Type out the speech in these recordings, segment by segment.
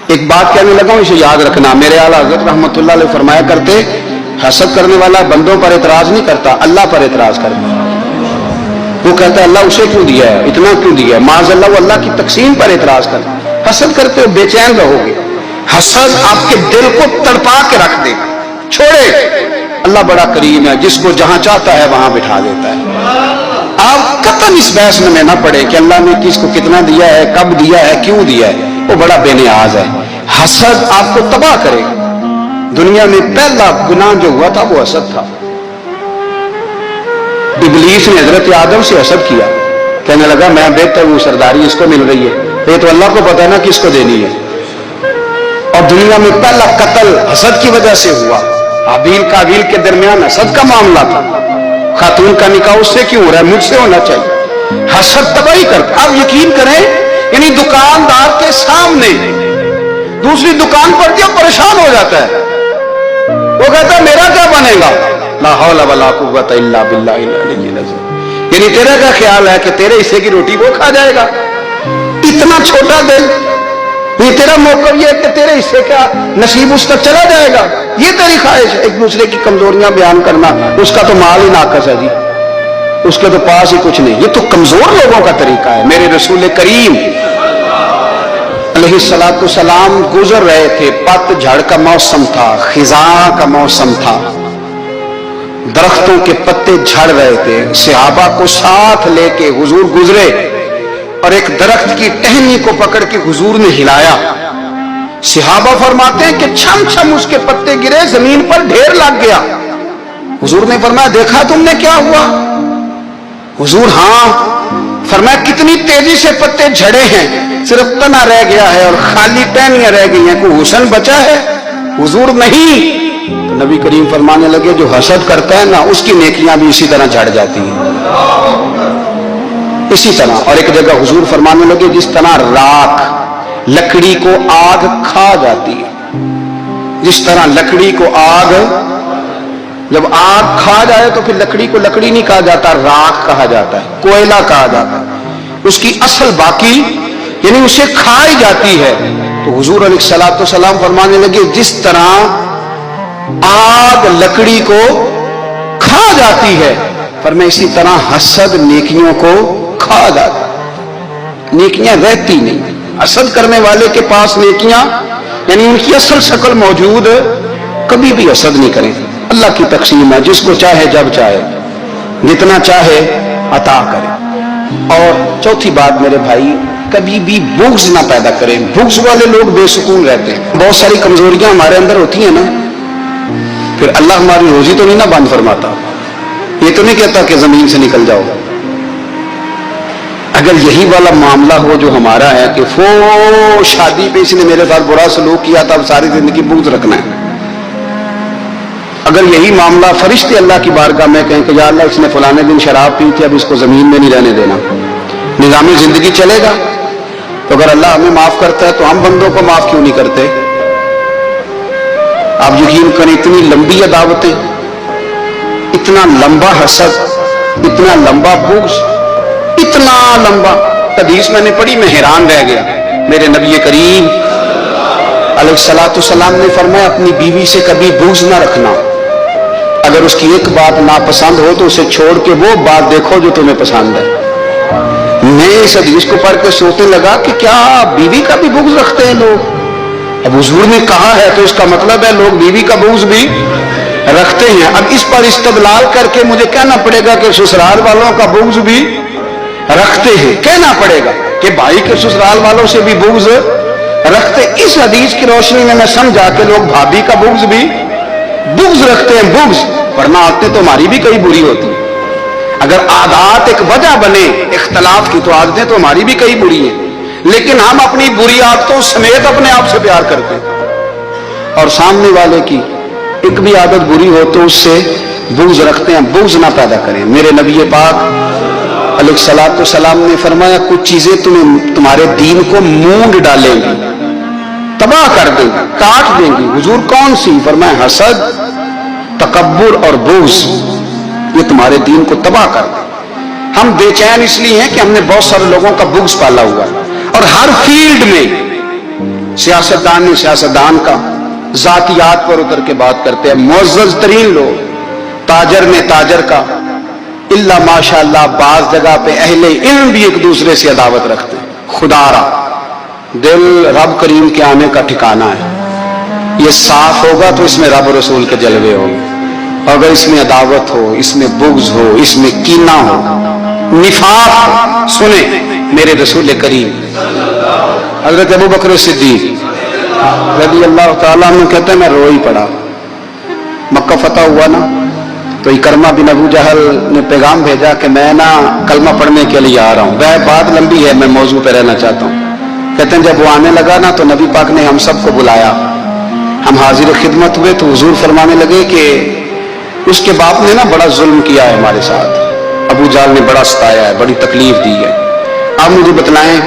ایک بات کہنے لگا ہوں، اسے یاد رکھنا، میرے اعلیٰ حضرت رحمۃ اللہ علیہ فرمایا کرتے، حسد کرنے والا بندوں پر اعتراض نہیں کرتا، اللہ پر اعتراض کرتا۔ وہ کہتا ہے اللہ اسے کیوں دیا ہے، اتنا کیوں دیا ہے، معاذ اللہ وہ اللہ کی تقسیم پر اعتراض کرتا۔ حسد کرتے ہو بے چین رہو گے، حسد آپ کے دل کو تڑپا کے رکھ دے گا، چھوڑے۔ اللہ بڑا کریم ہے، جس کو جہاں چاہتا ہے وہاں بٹھا دیتا ہے۔ آپ قطعاً اس بحث میں نہ پڑے کہ اللہ نے کس کو کتنا دیا ہے، کب دیا ہے، کیوں دیا ہے، وہ بڑا بے نیاز ہے۔ حسد آپ کو تباہ کرے گا۔ دنیا میں پہلا گناہ جو ہوا تھا وہ حسد تھا۔ ابلیس نے حضرت آدم سے حسد کیا، کہنے لگا میں بہتر ہوں، سرداری اس کو مل رہی ہے، یہ تو اللہ کو پتا نا کس کو دینی ہے۔ اور دنیا میں پہلا قتل حسد کی وجہ سے ہوا، حابیل قابیل کے درمیان حسد کا معاملہ تھا۔ خاتون کا نکاح اس سے کیوں ہو رہا ہے، مجھ سے ہونا چاہیے۔ حسد تباہی کرتا۔ آپ یقین کریں، یعنی دکاندار کے سامنے دوسری دکان پر کیا پریشان ہو جاتا ہے، وہ کہتا ہے میرا کیا بنے گا، لا حول ولا قوت الا باللہ العلی العظیم۔ یعنی تیرا کیا خیال ہے کہ تیرے حصے کی روٹی وہ کھا جائے گا، اتنا چھوٹا دل۔ یہ تیرا موقع یہ ہے کہ تیرے حصے کا نصیب اس تک چلا جائے گا، یہ تیری خواہش ہے۔ ایک دوسرے کی کمزوریاں بیان کرنا، اس کا تو مال ہی ناقص ہے جی، اس کے تو پاس ہی کچھ نہیں، یہ تو کمزور لوگوں کا طریقہ ہے۔ میرے رسول کریم علیہ الصلوۃ والسلام گزر رہے تھے، پت جھڑ کا موسم تھا، خزاں کا موسم تھا، درختوں کے پتے جھڑ رہے تھے، صحابہ کو ساتھ لے کے حضور گزرے اور ایک درخت کی ٹہنی کو پکڑ کے حضور نے ہلایا۔ صحابہ فرماتے ہیں کہ چھم چھم اس کے پتے گرے، زمین پر ڈھیر لگ گیا۔ حضور نے فرمایا دیکھا تم نے کیا ہوا؟ حضور ہاں۔ فرمایا کتنی تیزی سے پتے جھڑے ہیں، صرف تنا رہ گیا ہے اور خالی ٹہنیاں رہ گئی ہیں، کوئی حسن بچا ہے؟ حضور نہیں۔ تو نبی کریم فرمانے لگے جو حسد کرتا ہے نا، اس کی نیکیاں بھی اسی طرح جھڑ جاتی ہیں، اسی طرح۔ اور ایک جگہ حضور فرمانے لگے جس طرح راکھ لکڑی کو آگ کھا جاتی ہے، جس طرح لکڑی کو آگ، جب آگ کھا جائے تو پھر لکڑی کو لکڑی نہیں کہا جاتا، راکھ کہا جاتا ہے، کوئلہ کہا جاتا ہے، اس کی اصل باقی یعنی اسے کھائی جاتی ہے۔ تو حضور علیہ الصلوۃ والسلام فرمانے لگے جس طرح آگ لکڑی کو کھا جاتی ہے، فرمایا اسی طرح حسد نیکیوں کو کھا جاتا ہے، نیکیاں رہتی نہیں۔ حسد کرنے والے کے پاس نیکیاں یعنی ان کی اصل شکل موجود، کبھی بھی حسد نہیں کریں۔ اللہ کی تقسیم ہے، جس کو چاہے جب چاہے جتنا چاہے عطا کرے۔ اور چوتھی بات میرے بھائی، کبھی بھی بغض نہ پیدا کریں۔ بغض والے لوگ بے سکون رہتے ہیں۔ بہت ساری کمزوریاں ہمارے اندر ہوتی ہیں نا، پھر اللہ ہماری روزی تو نہیں نہ بند فرماتا، یہ تو نہیں کہتا کہ زمین سے نکل جاؤ۔ اگر یہی والا معاملہ ہو جو ہمارا ہے کہ شادی پہ اس نے میرے ساتھ برا سلوک کیا تھا، اب ساری زندگی بغض رکھنا ہے۔ اگر یہی معاملہ فرشتے اللہ کی بارگاہ میں کہیں کہ یا اللہ اس نے فلانے دن شراب پی تھی، اب اس کو زمین میں نہیں رہنے دینا، نظام زندگی چلے گا؟ تو اگر اللہ ہمیں معاف کرتا ہے تو ہم بندوں کو معاف کیوں نہیں کرتے؟ آپ یقین کریں اتنی لمبی عداوتیں، اتنا لمبا حسد، اتنا لمبا بغض، اتنا لمبا۔ حدیث میں نے پڑھی، میں حیران رہ گیا۔ میرے نبی کریم علیہ الصلوۃ والسلام نے فرمایا اپنی بیوی سے کبھی بغض نہ رکھنا، اگر اس کی ایک بات ناپسند ہو تو اسے چھوڑ کے وہ بات دیکھو جو تمہیں پسند ہے۔ میں اس حدیث کو پڑھ کے سوچنے لگا کہ کیا بیوی کا بھی بغض رکھتے ہیں لوگ؟ اب حضور نے کہا ہے تو اس کا مطلب ہے لوگ بیوی کا بغض بھی رکھتے ہیں۔ اب اس پر استدلال کر کے مجھے کہنا پڑے گا کہ سسرال والوں کا بغض بھی رکھتے ہیں، کہنا پڑے گا کہ بھائی کے سسرال والوں سے بھی بغض رکھتے۔ اس حدیث کی روشنی میں سمجھا کہ لوگ بھابھی کا بغض بھی بغض رکھتے ہیں، بغض، ورنہ عادتیں تو ہماری بھی کئی بری ہوتی ہیں۔ اگر عادات ایک وجہ بنے اختلاف کی تو عادتیں تو ہماری بھی کئی بری ہیں، لیکن ہم اپنی بری عادتوں سمیت اپنے آپ سے پیار کرتے ہیں، اور سامنے والے کی ایک بھی عادت بری ہو تو اس سے بغض رکھتے ہیں۔ بغض نہ پیدا کریں۔ میرے نبی پاک علیہ الصلوۃ والسلام نے فرمایا کچھ چیزیں تمہارے دین کو مونڈ ڈالیں گی، تباہ کر دیں گی، کاٹ دیں گی۔ حضور کون سی؟ فرمایا حسد، تکبر اور بغض، یہ تمہارے دین کو تباہ کر دیں۔ ہم بے چین اس لیے ہیں کہ ہم نے بہت سارے لوگوں کا بغض پالا ہوا ہے، اور ہر فیلڈ میں सियासतदान ने सियासतदान का, जातियात पर उतर के बात करते हैं। मुअज़्ज़ज़ तरीन लोग, ताजर में ताजर का, इल्ला माशाअल्लाह बाज जगह पे अहले इल्म भी एक दूसरे से अदावत रखते हैं। खुदारा दिल रब करीम के आने का ठिकाना है। ये साफ होगा तो इसमें रब रसूल के जलवे होंगे। अगर इसमें अदावत हो, इसमें बुग़्ज़ हो, इसमें कीना हो, निफाक हो, सुने मेरे रसूल करीम हज़रत अबू बकर सिद्दीक़ रज़ी अल्लाह ताला अन्हु कहते हैं मैं रो ही पड़ा। मक्का फतह हुआ ना, तो इकरमा बिन अबू जहल ने पैगाम भेजा कि मैं ना कलमा पढ़ने के लिए आ रहा हूँ। वह बात लंबी है, मैं मौजू पे रहना चाहता हूँ। कहते हैं जब वो आने लगा ना तो नबी पाक ने हम सबको बुलाया, हम हाजिर खिदमत हुए तो हुजूर फरमाने लगे कि उसके बाप ने ना बड़ा जुल्म किया है हमारे साथ, अबू जाल ने बड़ा सताया है, बड़ी तकलीफ दी है। आप मुझे बतलाएं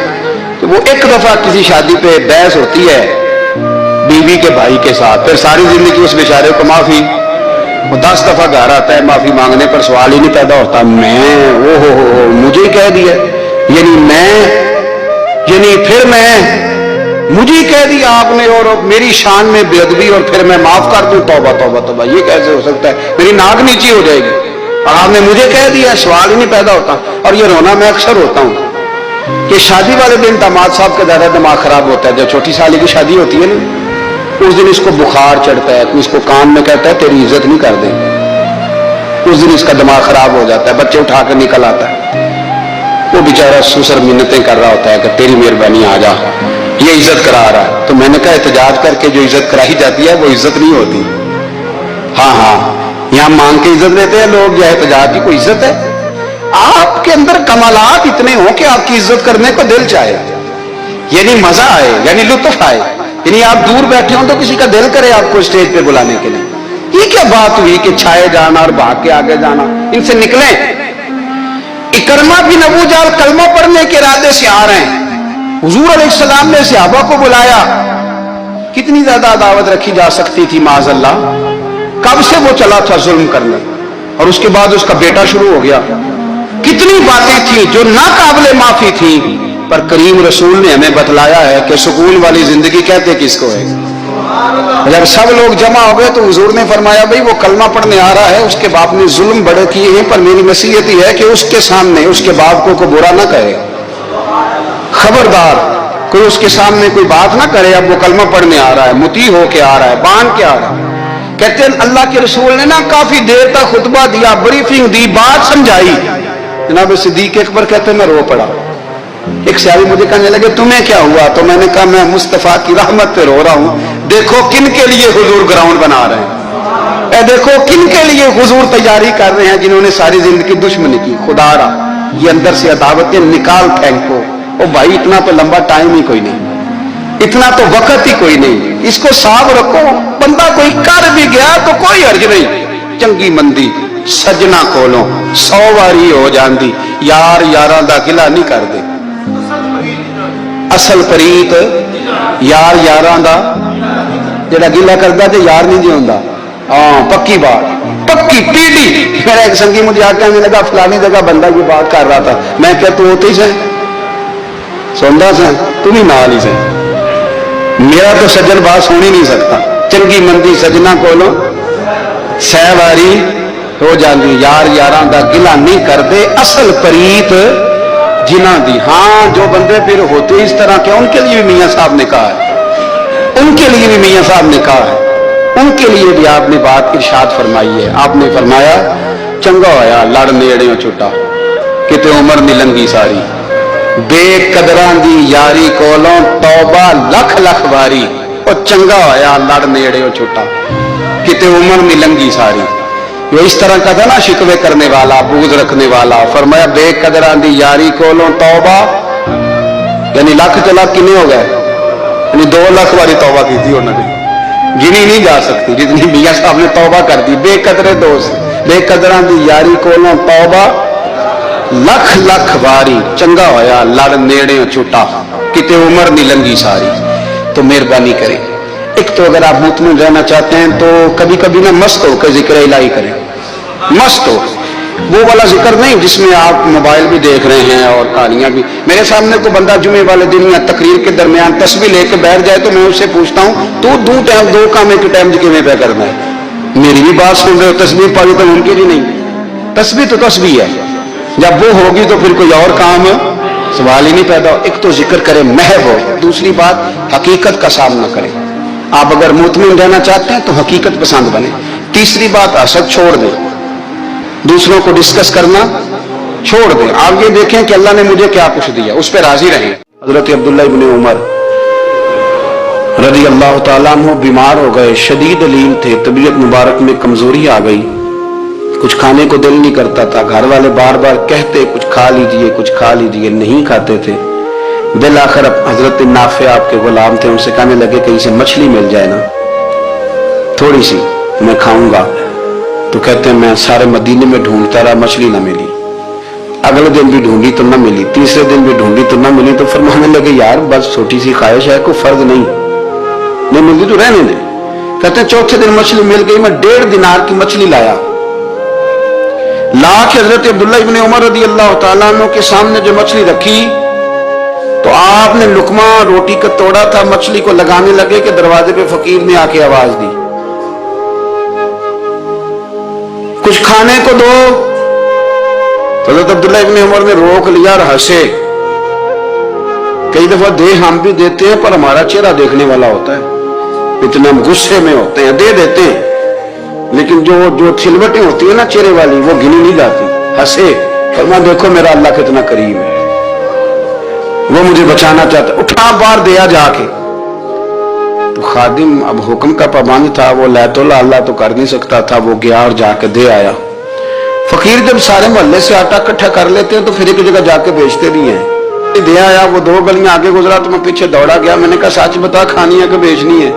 कि वो एक दफा किसी शादी पे बहस होती है बीवी के भाई के साथ, फिर सारी जिंदगी उस बेचारे को माफी, वो 10 दफा घर आता है माफी मांगने पर सवाल ही नहीं पैदा होता मैं वो हो मुझे कह दिया, फिर मैं मुझे कह दिया आपने और मेरी शान में बेअदबी और फिर मैं माफ कर दूं, तौबा तौबा तौबा, ये कैसे हो सकता है, मेरी नाक नीची हो जाएगी और आपने मुझे कह दिया, सवाल ही नहीं पैदा होता। और ये रोना मैं अक्सर होता हूं कि शादी वाले दिन दामाद साहब का ज्यादा दिमाग खराब होता है। जब छोटी साली की शादी होती है ना, उस दिन इसको बुखार चढ़ता है, इसको कान में कहता है तेरी इज्जत नहीं कर दे, उस दिन इसका दिमाग खराब हो जाता है, बच्चे उठा कर निकल आता है, वो बेचारा सुसर मिन्नतें कर रहा होता है कि तेरी मेहरबानी आ जा, ये इज्जत करा रहा है। तो मैंने कहा एहतजाज करके जो इज्जत कराई जाती है वो इज्जत नहीं होती। हाँ यहाँ मांग के इज्जत देते हैं लोग, जो एहतजाज की कोई इज्जत है? आपके अंदर कमालात इतने हो कि आपकी इज्जत करने को दिल चाहे, यानी मजा आए, यानी लुत्फ आए, यानी आप दूर बैठे हो तो किसी का दिल करे आपको स्टेज पे बुलाने के लिए। ये क्या बात हुई कि छाए जाना और भाग के आगे जाना, इनसे निकले। इकरमा बिन अबू जाल कलमा पढ़ने के इरादे से आ रहे हैं, हुजूर अलैहिस्सलाम ने सहाबा को बुलाया, कितनी ज्यादा दावत रखी जा सकती थी माज़अल्लाह। कब से वो चला था जुल्म करने, और उसके बाद उसका बेटा शुरू हो गया। कितनी बातें थी जो ना काबिले माफी थी, पर करीम रसूल ने हमें बतलाया है कि सुकून वाली जिंदगी कहते किसको है। जब सब लोग जमा हो गए तो हुजूर ने फरमाया भाई वो कलमा पढ़ने आ रहा है, उसके बाप ने जुल्म बड़े किए हैं, पर मेरी नसीहत ही है कि उसके सामने उसके बाप को बुरा ना कहे, खबरदार कोई उसके सामने कोई बात ना करे। अब वो कलमा पढ़ने आ रहा है, मुती होके आ रहा है, बांध के आ रहा है। कहते हैं अल्लाह के रसूल ने ना काफी देर तक खुतबा दिया, ब्रीफिंग दी, बात समझाई। जनाब सिद्दीक अकबर कहते मैं रो पड़ा। एक सहाबी मुझे कहने लगे तुम्हें क्या हुआ? तो मैंने कहा मैं मुस्तफा की रहमत पे रो रहा हूं। देखो किन के लिए हुजूर ग्राउंड बना रहे हैं, देखो किन के लिए हुजूर तैयारी कर रहे हैं, जिन्होंने सारी जिंदगी दुश्मनी की। खुदारा ये अंदर से अदावतें निकाल फेंको। ओ भाई इतना तो लंबा टाइम ही कोई नहीं, इतना तो वक्त ही कोई नहीं, इसको साफ रखो। बंदा कोई कर भी गया तो कोई हर्ज नहीं। चंगी मंदी सजना कोलों 100 वारी हो जाती, यार यारां दा गिला नहीं कर दे। असल प्रीत यार यारां दा जेड़ा गिला करदा ते यार नहीं जी होंदा। हाँ पक्की बात, पक्की पीढ़ी। मेरा एक संगी मुझे आके कहने लगा फलानी जगह बंदा ये बात कर रहा था। मैं क्या तू होते ही से सुनदा से तू भी नाल ही से, मेरा तो सज्जन बात सुन ही नहीं सकता। चंगी मंदी सजना कोलों 100 वारी हो जाती, यार यारां दा गिला नहीं करते। असल प्रीत जिन्हां दी। हाँ जो बंदे फिर होते इस तरह के, उनके लिए भी मियां साहब ने कहा है, उनके लिए भी मियां साहब ने कहा है, उनके लिए भी आपने बात इरशाद फरमाई है। आपने फरमाया चंगा होया लड़ नेड़ियों छुटा, किते उमर नहीं लंघी सारी, बेकदरां दी यारी कोलों तौबा लख लख वारी। और चंगा होया लड़ नेड़ियों छुटा, किते उमर नहीं लंघी सारी। ये इस तरह का था ना, शिकवे करने वाला, बुग़्ज़ रखने वाला। फरमाया बेकदरां दी यारी कोलों तौबा, यानी लख च लख कितने हो गए, यानी 2 लाख वारी तौबा की थी उन्होंने, गिनी नहीं जा सकती जितनी मियां साहब ने तौबा कर दी। बेकदरे दोस्त, बेकदरां दी यारी कोलों तौबा लख लख वारी। चंगा होया लड़ नेड़े छुटा, किते उम्र नहीं लंघी सारी। तो मेहरबानी करें, एक तो अगर आप मुतमिन रहना चाहते हैं तो कभी कभी ना मस्त होकर जिक्र इलाही करें, मस्त हो। वो वाला जिक्र नहीं जिसमें आप मोबाइल भी देख रहे हैं और कहानियां भी। मेरे सामने को बंदा जुमे वाले दिन या तकरीर के दरमियान तस्बीह लेके बैठ जाए तो मैं उससे पूछता हूँ तू दो काम एक टाइम किमें पे करना है? मेरी भी बात सुन रहे हो, तस्बीह पढ़ी तो उनकी भी नहीं। तस्बीह तो तस्बीह है, जब वो होगी तो फिर कोई और काम सवाल ही नहीं पैदा हो। एक तो जिक्र करे महव हो, दूसरी बात हकीकत का सामना करें। आप अगर मुतमिन रहना चाहते हैं तो हकीकत पसंद बने। तीसरी बात हसद छोड़ दें, दूसरों को डिस्कस करना छोड़ दें। आप ये देखें कि अल्लाह ने मुझे क्या कुछ दिया, उस पर राजी रहें। हजरत अब्दुल्लाह इब्न उमर रज़ी अल्लाह ताला अन्हु बीमार हो गए, शदीद अलीम थे, तबीयत मुबारक में कमजोरी आ गई, कुछ खाने को दिल नहीं करता था। घर वाले बार बार कहते कुछ खा लीजिए, कुछ खा लीजिए, नहीं खाते थे। दिल आखिर हजरत नाफे आपके गुलाम थे, उनसे कहने लगे कहीं से मछली मिल जाए ना थोड़ी सी, मैं खाऊंगा। तो कहते हैं मैं सारे मदीने में ढूंढता रहा, मछली ना मिली। अगले दिन भी ढूंढी तो ना मिली, तीसरे दिन भी ढूंढी तो ना मिली। तो फरमाने लगे यार बस छोटी सी ख्वाहिश है, कोई फर्ज नहीं मिलती तो रहने दे। कहते हैं चौथे दिन मछली मिल गई, मैं 1.5 दिनार की मछली लाया, ला के हजरत अब्दुल्लाह इब्न उमर रज़ी अल्लाह ताला अन्हु के सामने जो मछली रखी तो आपने लुकमा रोटी का तोड़ा था, मछली को लगाने लगे कि दरवाजे पे फकीर ने आके आवाज दी कुछ खाने को दो। तो हजरत अब्दुल्लाह इब्न उमर ने रोक लिया और हंसे। कई दफा दे हम भी देते हैं पर हमारा चेहरा देखने वाला होता है, इतने हम गुस्से में होते हैं, दे देते हैं, लेकिन जो छिलवटें होती है ना चेहरे वाली वो गिनी नहीं जाती। हंसे, फरमा देखो मेरा अल्लाह कितना करीम है, वो मुझे बचाना चाहता, उठा बार दिया जाके। तो खादिम अब हुक्म का पाबंद था, वो लैतुल्ला अल्लाह तो कर नहीं सकता था, वो गया और जाके दे आया। फकीर जब सारे मोहल्ले से आटा इकट्ठा कर लेते हैं तो फिर एक जगह जाके बेचते भी हैं। दे आया, वो 2 गलियां आगे गुजरा तो मैं पीछे दौड़ा गया। मैंने कहा सच बता खानी है कि बेचनी है?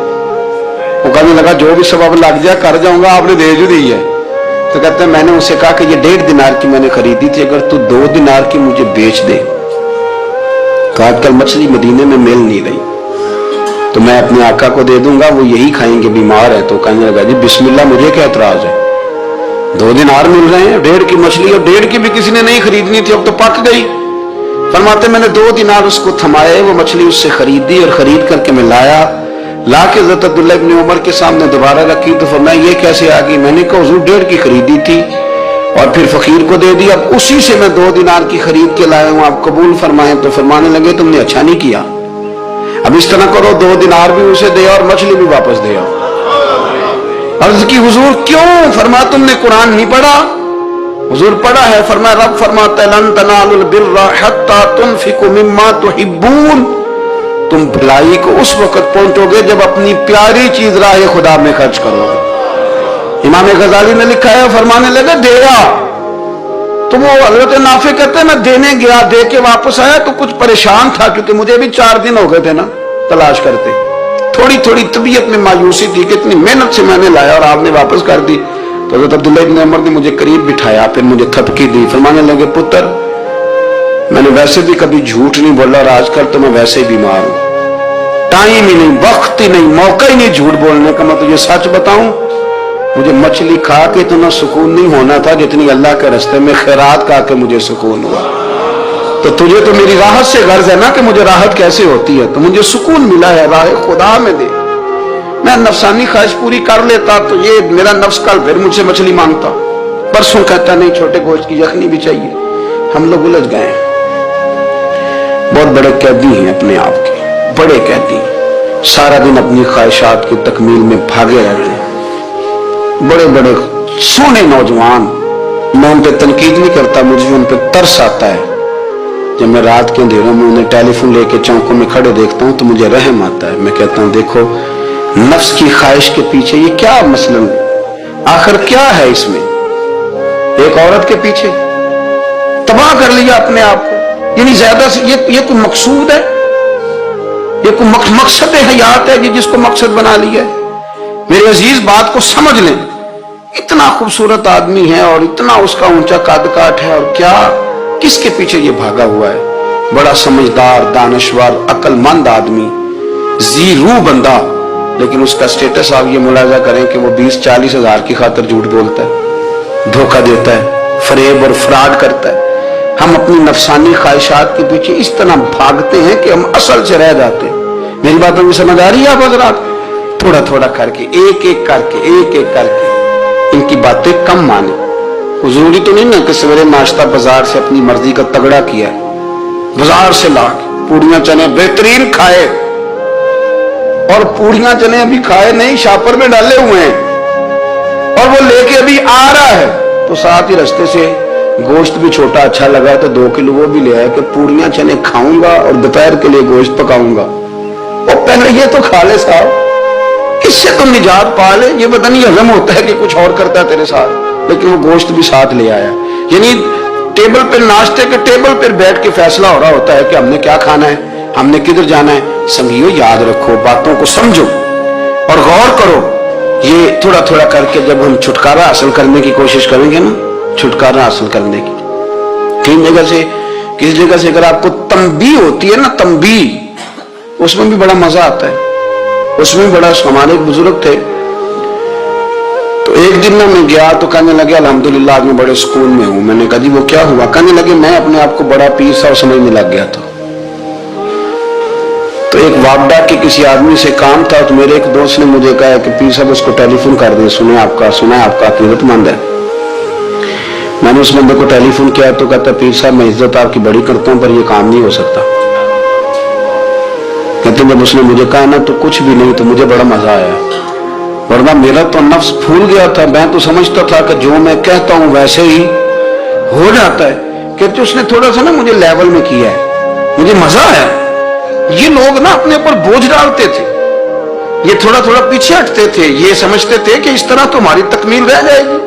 वो कहने लगा जो भी सबब लग जाए कर जाऊंगा, आपने दे जो दी है। तो कहते हैं मैंने उसे कहा कि ये 1.5 दिनार की मैंने खरीदी थी, अगर तू 2 दिनार की मुझे बेच दे तो आजकल मछली मदीने में मिल नहीं रही, तो मैं अपने आका को दे दूंगा, वो यही खाएंगे, बीमार है। तो कहने लगा जी बिस्मिल्लाह, मुझे क्या एतराज है, 2 दिनार मिल रहे हैं, 1.5 की मछली, और 1.5 की भी किसी ने नहीं खरीदनी थी, अब तो पक गई। फरमाते मैंने 2 दिनार उसको थमाए, वो मछली उससे खरीदी और खरीद करके मैं लाया, ला के हज़रत अब्दुल्लाह इब्न उमर के सामने दोबारा रखी। तो फरमाया ये कैसे आ गई? मैंने कहा हुजूर 1.5 की खरीदी थी और फिर फकीर को दे दी, अब उसी से मैं 2 दिनार की खरीद के लाया हूं, आप कबूल फरमाएं। तो फरमाने लगे तुमने अच्छा नहीं किया, अब इस तरह करो 2 दिनार भी उसे दे और मछली भी वापस दे आओ। अर्ज की हुजूर क्यों? फरमा तुमने कुरान नहीं पढ़ा? हुजूर पढ़ा है। फरमाया रब फरमाता है लन तनालुल बिर्रा हत्ता तुनफिकु मिम्मा तुहिब्बून, तुम भलाई को उस वक्त पहुंचोगे जब अपनी प्यारी चीज राह खुदा में खर्च करोगे। इमाम गजाली ने लिखा है, फरमाने लगे दे आ, तो वो हजरत नाफे कहते हैं मैं देने गया, दे के वापस आया तो कुछ परेशान था क्योंकि मुझे भी 4 दिन हो गए थे ना तलाश करते, थोड़ी थोड़ी तबीयत में मायूसी थी कि इतनी मेहनत से मैंने लाया और आपने वापस कर दी। तो हजरत अब्दुल्लाह इब्न उमर ने मुझे करीब बिठाया, फिर मुझे थपकी दी, फरमाने लगे पुत्र मैंने वैसे भी कभी झूठ नहीं बोला और आजकल तो मैं वैसे ही बीमार हूं, टाइम ही नहीं, वक्त ही नहीं, मौका ही नहीं झूठ बोलने का। मैं तुझे सच बताऊं, मुझे मछली खा के इतना सुकून नहीं होना था जितनी अल्लाह के रास्ते में खैरात खा के मुझे सुकून हुआ। तो तुझे तो मेरी राहत से गर्ज है ना कि मुझे राहत कैसे होती है, तो मुझे सुकून मिला है, राह खुदा में दे। मैं नफसानी ख्वाहिश पूरी कर लेता तो ये मेरा नफ्स कल फिर मुझसे मछली मांगता, परसों कहता नहीं छोटे गोश्त की यखनी भी चाहिए। हम लोग उलझ गए, बहुत बड़े कैदी हैं अपने आप के, बड़े कैदी, सारा दिन अपनी ख्वाहिशात की तकमील में भागे रहते हैं। बड़े बड़े सोने नौजवान, मैं उन पर तनकीद नहीं करता, मुझे उन पर तरस आता है। जब मैं रात के अंधेरों में उन्हें टेलीफोन लेके चौकों में खड़े देखता हूं तो मुझे रहम आता है। मैं कहता हूं देखो नफ्स की ख्वाहिश के पीछे ये क्या मसलन, आखिर क्या है इसमें? एक औरत के पीछे तबाह कर लिया अपने आप को, यानी ज्यादा से ये कोई मकसूद है, ये कोई मकसद हयात है जिसको मकसद बना लिया है? मेरे अजीज बात को समझ लें, इतना खूबसूरत आदमी है और इतना उसका ऊंचा कद काठ है, और क्या किसके पीछे ये भागा हुआ है? बड़ा समझदार, दानश्वर, अक्लमंद आदमी, जी रूह बंदा, लेकिन उसका स्टेटस आप ये मुलाजा करें कि वो 20-40 हजार की खातिर झूठ बोलता है, धोखा देता है, फरेब और फ्रॉड करता है। हम अपनी नफसानी ख्वाहिशात के पीछे इस तरह भागते हैं कि हम असल से रह जाते हैं। मेरी बातों में समझ आ रही है आप हज़रात? थोड़ा थोड़ा करके, एक एक करके इनकी बातें कम माने। जरूरी तो नहीं ना कि सवेरे नाश्ता बाजार से अपनी मर्जी का तगड़ा किया है, बाजार से ला पूड़ियां चने बेहतरीन खाए, और पूड़ियां चने अभी खाए नहीं, शापर में डाले हुए हैं, और वो लेके अभी आ रहा है, तो साथ ही रास्ते से गोश्त भी छोटा अच्छा लगा तो 2 किलो वो भी ले आया कि पूड़ियां चने खाऊंगा और दोपहर के लिए गोश्त पकाऊंगा। और पहले ये तो खा ले साहब, इससे तो निजात पा ले। ये पता नहीं हजम होता है कि कुछ और करता है तेरे साथ, लेकिन वो गोश्त भी साथ ले आया। यानी टेबल पर, नाश्ते के टेबल पर बैठ के फैसला हो रहा होता है कि हमने क्या खाना है, हमने किधर जाना है। संगियो याद रखो, बातों को समझो और गौर करो। ये थोड़ा थोड़ा करके जब हम छुटकारा हासिल करने की कोशिश करेंगे ना, छुटकारा हासिल करने की, किसी जगह से अगर आपको तंबी होती है ना, तंबी, उसमें भी बड़ा मजा आता है। उसमें बड़ा, हमारे एक बुजुर्ग थे, तो एक दिन ना मैं गया तो कहने लगे अल्हम्दुलिल्लाह आज मैं बड़े सुकून में हूं। मैंने कहा जी वो क्या हुआ? कहने लगे मैं अपने आप को बड़ा पीर साहब समझने लग गया था। तो एक वापडा के किसी आदमी से काम था, तो मेरे एक दोस्त ने मुझे कहा कि पीर साहब उसको टेलीफोन कर दें, सुना है आपका अकीदतमंद है। मैंने उस बंदे को टेलीफोन किया तो कहता पीर साहब मैं इज्जत आपकी बड़ी करता हूं पर यह काम नहीं हो सकता। कहते जब उसने मुझे कहा ना तो कुछ भी नहीं, तो मुझे बड़ा मजा आया, वरना मेरा तो नफ्स फूल गया था। मैं तो समझता था कि जो मैं कहता हूं वैसे ही हो जाता है। कहते उसने थोड़ा सा ना मुझे लेवल में किया है, मुझे मजा आया। ये लोग ना अपने ऊपर बोझ डालते थे, ये थोड़ा थोड़ा पीछे हटते थे, ये समझते थे कि इस तरह तो हमारी तकमील रह जाएगी।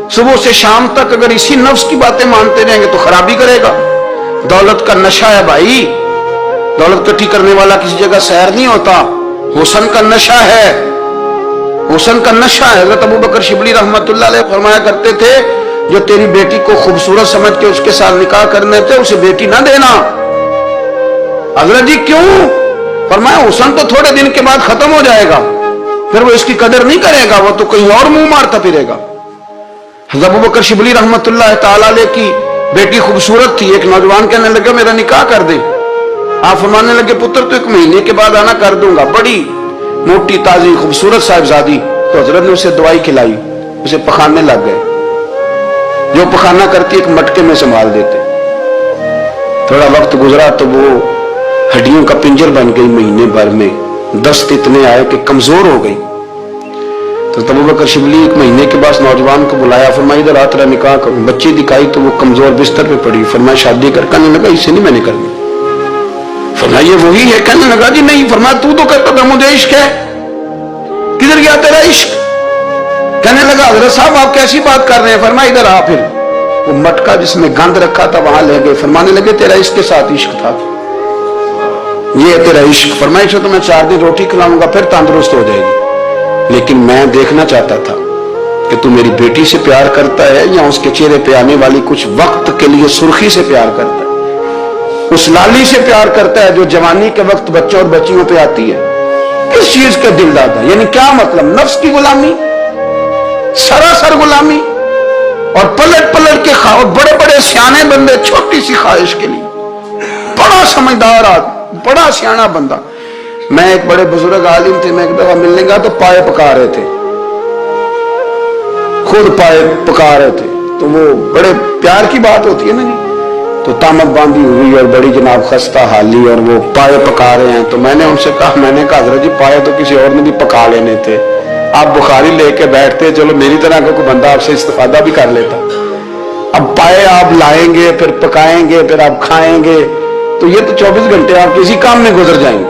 सुबह से शाम तक अगर इसी नफ्स की बातें मानते रहेंगे तो खराबी करेगा। दौलत का नशा है भाई, दौलत इकट्ठी करने वाला किसी जगह सैर नहीं होता। हुस्न का नशा है, हुस्न का नशा है। हज़रत अबू बकर शिबली रहमतुल्लाह अलैह फरमाया करते थे जो तेरी बेटी को खूबसूरत समझ के उसके साथ निकाह करने थे उसे बेटी ना देना। हज़रत जी क्यों? फरमाया हुस्न तो थोड़े दिन के बाद खत्म हो जाएगा, फिर वो इसकी कदर नहीं करेगा, वो तो कहीं और मुंह मारता फिरेगा। हज़रत अबू बकर शिबली रहमतुल्लाह ताला अलैह की बेटी खूबसूरत थी। एक नौजवान कहने लगे मेरा निकाह कर दे। आप फरमाने लगे पुत्र तो 1 महीने के बाद आना, कर दूंगा। बड़ी मोटी ताजी खूबसूरत साहिबजादी। तो हजरत ने उसे दवाई खिलाई, उसे पखाने लग गए। जो पखाना करती एक मटके में संभाल देते। थोड़ा वक्त गुजरा तो वो हड्डियों का पिंजर बन गई। महीने भर में दस्त इतने आए कि कमजोर हो गई। तो अबू बकर शिबली 1 महीने के बाद नौजवान को बुलाया, फरमाया इधर आ तेरा निकाह करूं। बच्ची दिखाई तो वो कमजोर बिस्तर पे पड़ी। फरमाया शादी कर। कहने लगा इससे नहीं मैंने करनी। फरमाया ये वही है? कहने लगा जी नहीं। फरमाया तू तो कहता था मुझे इश्क है, किधर गया तेरा इश्क? कहने लगा हज़रत साहब आप कैसी बात कर रहे हैं? फरमाया इधर आ। फिर वो मटका जिसमें गंद रखा था वहां ले गए। फरमाने लगे तेरा इसके साथ इश्क था, ये है तेरा इश्क। फरमाया तो मैं 4 दिन रोटी खिलाऊंगा फिर तंदुरुस्त हो जाएगी, लेकिन मैं देखना चाहता था कि तू मेरी बेटी से प्यार करता है या उसके चेहरे पे आने वाली कुछ वक्त के लिए सुर्खी से प्यार करता है, उस लाली से प्यार करता है जो जवानी के वक्त बच्चों और बच्चियों पे आती है। किस चीज का दिल दादा? यानी क्या मतलब? नफ्स की गुलामी, सरासर गुलामी। और पलट पलट के खाओ। बड़े बड़े सियाने बंदे छोटी सी ख्वाहिश के लिए, बड़ा समझदार आदमी, बड़ा सियाना बंदा। मैं एक बड़े बुजुर्ग आलिम थे, मैं एक दफा मिलने गया तो पाए पका रहे थे, खुद पाए पका रहे थे। तो वो बड़े प्यार की बात होती है ना जी। तो तामत बांधी हुई और बड़ी जनाब खस्ता हाली और वो पाए पका रहे हैं। तो मैंने उनसे कहा, हज़रत जी पाए तो किसी और ने भी पका लेने थे, आप बुखारी लेके बैठते, चलो मेरी तरह का कोई बंदा आपसे इस्तेफादा भी कर लेता। अब पाए आप लाएंगे, फिर पकाएंगे, फिर आप खाएंगे, तो ये तो 24 घंटे आप किसी काम में गुजर जाएंगे।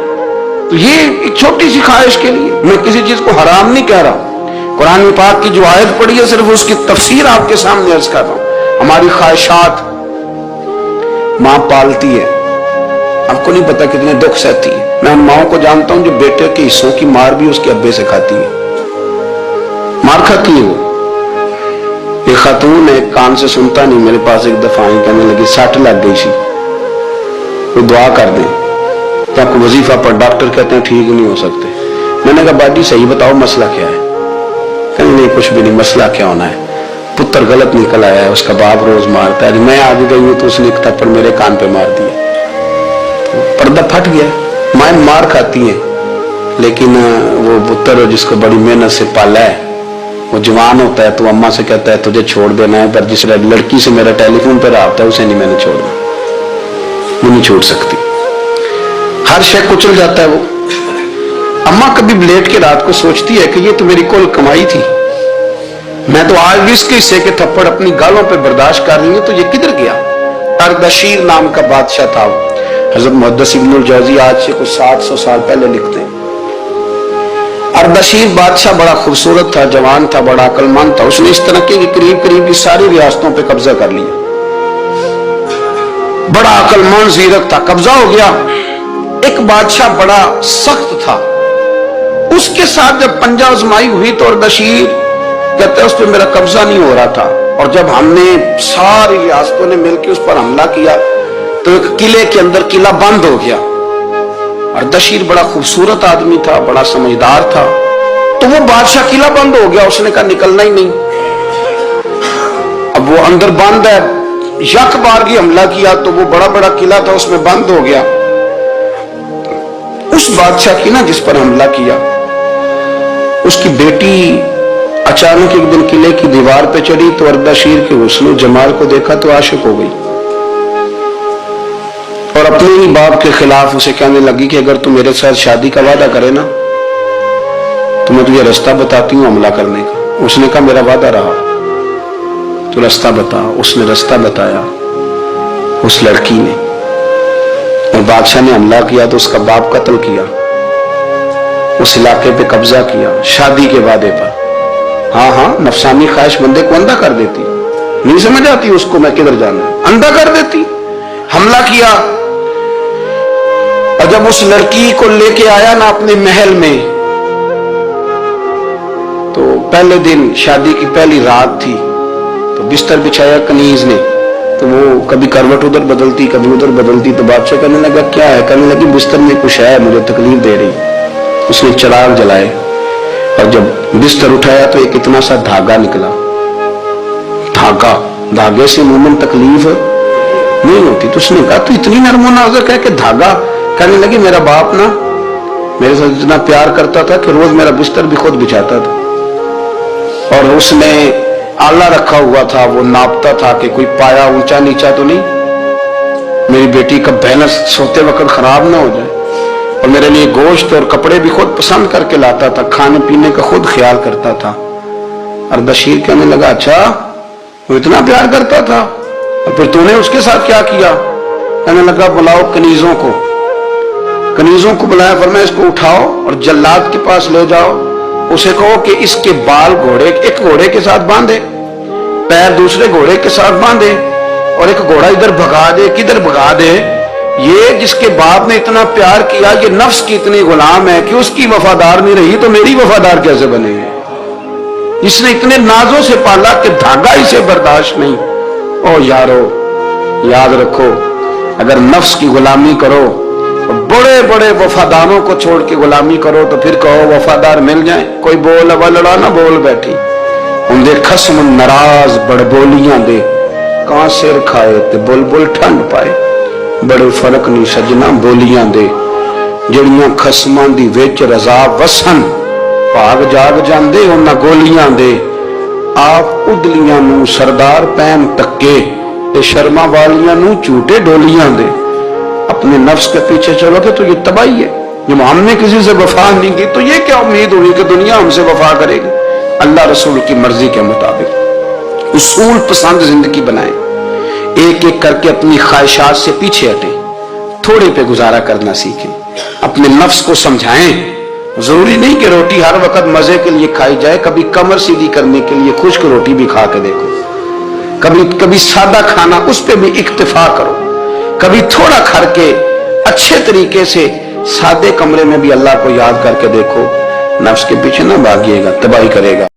तो ये एक छोटी सी ख्वाहिश के लिए, मैं किसी चीज को हराम नहीं कह रहा। कुरान पाक की जो आयत पढ़ी है सिर्फ उसकी तफसीर आपके सामने अर्ज कर रहा हूं। हमारी ख्वाहिशात मां पालती है, आपको नहीं पता कितने दुख सहती है। मैं उन माओं को जानता हूं जो बेटे के हिस्सों की मार भी उसके अब्बे से खाती है, मार खाती है वो। एक खातून है, कान से सुनता नहीं, मेरे पास एक दफा आई, कहने लगी 60 लग गई सी, कोई दुआ कर दे। तो आपको वजीफा पर डॉक्टर कहते हैं ठीक नहीं हो सकते। मैंने कहा बाजी सही बताओ मसला क्या है? कहने नहीं कुछ भी नहीं, मसला क्या होना है, पुत्र गलत निकल आया है, उसका बाप रोज मारता है, मैं आ भी गई हूं तो उसने एक थप्पड़ मेरे कान पे मार दिया, तो पर्दा फट गया। मां मार खाती है, लेकिन वो पुत्र जिसको बड़ी मेहनत से पाला है वो जवान होता है तो अम्मा से कहता है तुझे छोड़ देना है, पर जिस लड़की से मेरा टेलीफोन पे रहा उसे नहीं मैंने छोड़ना, वो नहीं छोड़ सकती। हर शय कुचल जाता है वो। अम्मा कभी लेट के रात को सोचती है कि ये तो मेरी कुल कमाई थी, मैं तो आज भी इसके हिस्से के थप्पड़ अपनी गालों पे बर्दाश्त कर रही हूं, तो ये किधर गया। अरदशीर नाम का बादशाह था। हजरत मुहद्दिस इब्नुल जौजी आज से कुछ 700 साल पहले लिखते हैं। अरदशीर बादशाह बड़ा खूबसूरत था, जवान था, बड़ा अक्लमंद था। उसने इस तरक्की के करीब करीब की सारी रियासतों पे कब्जा कर लिया। बड़ा अक्लमंद जीरक था, कब्जा हो गया। एक बादशाह बड़ा सख्त था, उसके साथ जब पंजा आजमाई हुई तो अरदशीर कहते हैं उस पर मेरा कब्जा नहीं हो रहा था, और जब हमने सारी रियासतों ने मिलकर उस पर हमला किया तो एक किले के अंदर किला बंद हो गया। अरदशीर बड़ा खूबसूरत आदमी था, बड़ा समझदार था, तो वो बादशाह किला बंद हो गया, उसने कहा निकलना ही नहीं। अब वो अंदर बंद है, यक बारगी हमला किया तो वो बड़ा बड़ा किला था उसमें बंद हो गया। उस बादशाह की ना जिस पर हमला किया उसकी बेटी अचानक एक दिन किले की दीवार पे चढ़ी तो अरदशीर के हुस्न जमाल को देखा तो आशिक हो गई, और अपने ही बाप के खिलाफ उसे कहने लगी कि अगर तू मेरे साथ शादी का वादा करे ना तो मैं तुझे रास्ता बताती हूँ हमला करने का। उसने कहा मेरा वादा रहा, तो रास्ता बता। उसने रास्ता बताया उस लड़की ने, और बादशाह ने हमला किया तो उसका बाप कत्ल किया, उस इलाके पे कब्जा किया शादी के वादे पर। हाँ, नफसानी ख्वाहिश बंदे को अंधा कर देती, नहीं समझ आती उसको मैं किधर जाना, अंधा कर देती। हमला किया, और जब उस लड़की को लेके आया ना अपने महल में, तो पहले दिन शादी की पहली रात थी, तो बिस्तर बिछाया कनीज ने, तो वो कभी करवट उधर बदलती कभी उधर बदलती, तो बादशाह कहने लगा क्या है, कहने लगी बिस्तर में कुछ है मुझे तकलीफ दे रही। उसने चिराग जलाए और जब बिस्तर उठाया तो एक इतना सा धागा निकला। धागे से मुमन तकलीफ नहीं होती, तो उसने कहा तो इतनी नरमो नाज़र कह के धागा। कहने लगी मेरा बाप ना मेरे साथ इतना प्यार करता था कि रोज मेरा बिस्तर भी खुद बिछाता था, और उसने आला रखा हुआ था, वो नापता था कि कोई पाया ऊंचा नीचा तो नहीं, मेरी बेटी का बैलेंस सोते वक्त खराब ना हो जाए, और मेरे लिए गोश्त और कपड़े भी खुद पसंद करके लाता था, खाने पीने का खुद ख्याल करता था। अरदशीर कहने लगा अच्छा वो इतना प्यार करता था, और फिर तूने उसके साथ क्या किया। कहने लगा बुलाओ कनीजों को बुलाया, फरमाया इसको उठाओ और जल्लाद के पास ले जाओ, उसे कहो कि इसके बाल एक घोड़े के साथ बांधे, पैर दूसरे घोड़े के साथ बांधे, और एक घोड़ा इधर भगा दे, किधर भगा दे। ये जिसके बाप ने इतना प्यार किया, ये नफ्स की इतनी गुलाम है कि उसकी वफादार नहीं रही तो मेरी वफादार कैसे बनेगी। इसने इतने नाजों से पाला कि धागा इसे बर्दाश्त नहीं। ओ यारो याद रखो, अगर नफ्स की गुलामी करो तो बड़े बड़े वफादारों को छोड़ के गुलामी करो तो फिर कहो वफादार मिल जाए। कोई बोल अब लड़ा ना बोल बैठी, उनके खस्म नाराज बड़बोलियां दे, कहां सिर खाए ते बुलबुल ठंड पाए। बड़े फर्क नहीं सजना बोलियां दे, जड़ियां खस्मां दी विच रजा वसन, भाग जाग जांदे उन्हां गोलियां दे। आप उदलियां नू सरदार पैन टक्के ते शर्मा वालियां नू झूठे डोलियां दे। अपने नफ्स के पीछे चलोगे तो ये तबाही है। जब हमने किसी से वफा नहीं की तो ये क्या उम्मीद हुई कि दुनिया हमसे वफा करेगी। अल्लाह रसूल की मर्जी के मुताबिक उसूल पसंद जिंदगी बनाएं, एक एक करके अपनी ख्वाहिशात से पीछे हटें, थोड़े पे गुजारा करना सीखें, अपने नफ्स को समझाएं। जरूरी नहीं कि रोटी हर वक्त मजे के लिए खाई जाए, कभी कमर सीधी करने के लिए खुश्क रोटी भी खा के देखो, कभी कभी सादा खाना उस पे भी इक्तिफा करो, कभी थोड़ा करके अच्छे तरीके से सादे कमरे में भी अल्लाह को याद करके देखो। नफ्स के पीछे ना भागिएगा, तबाही करेगा।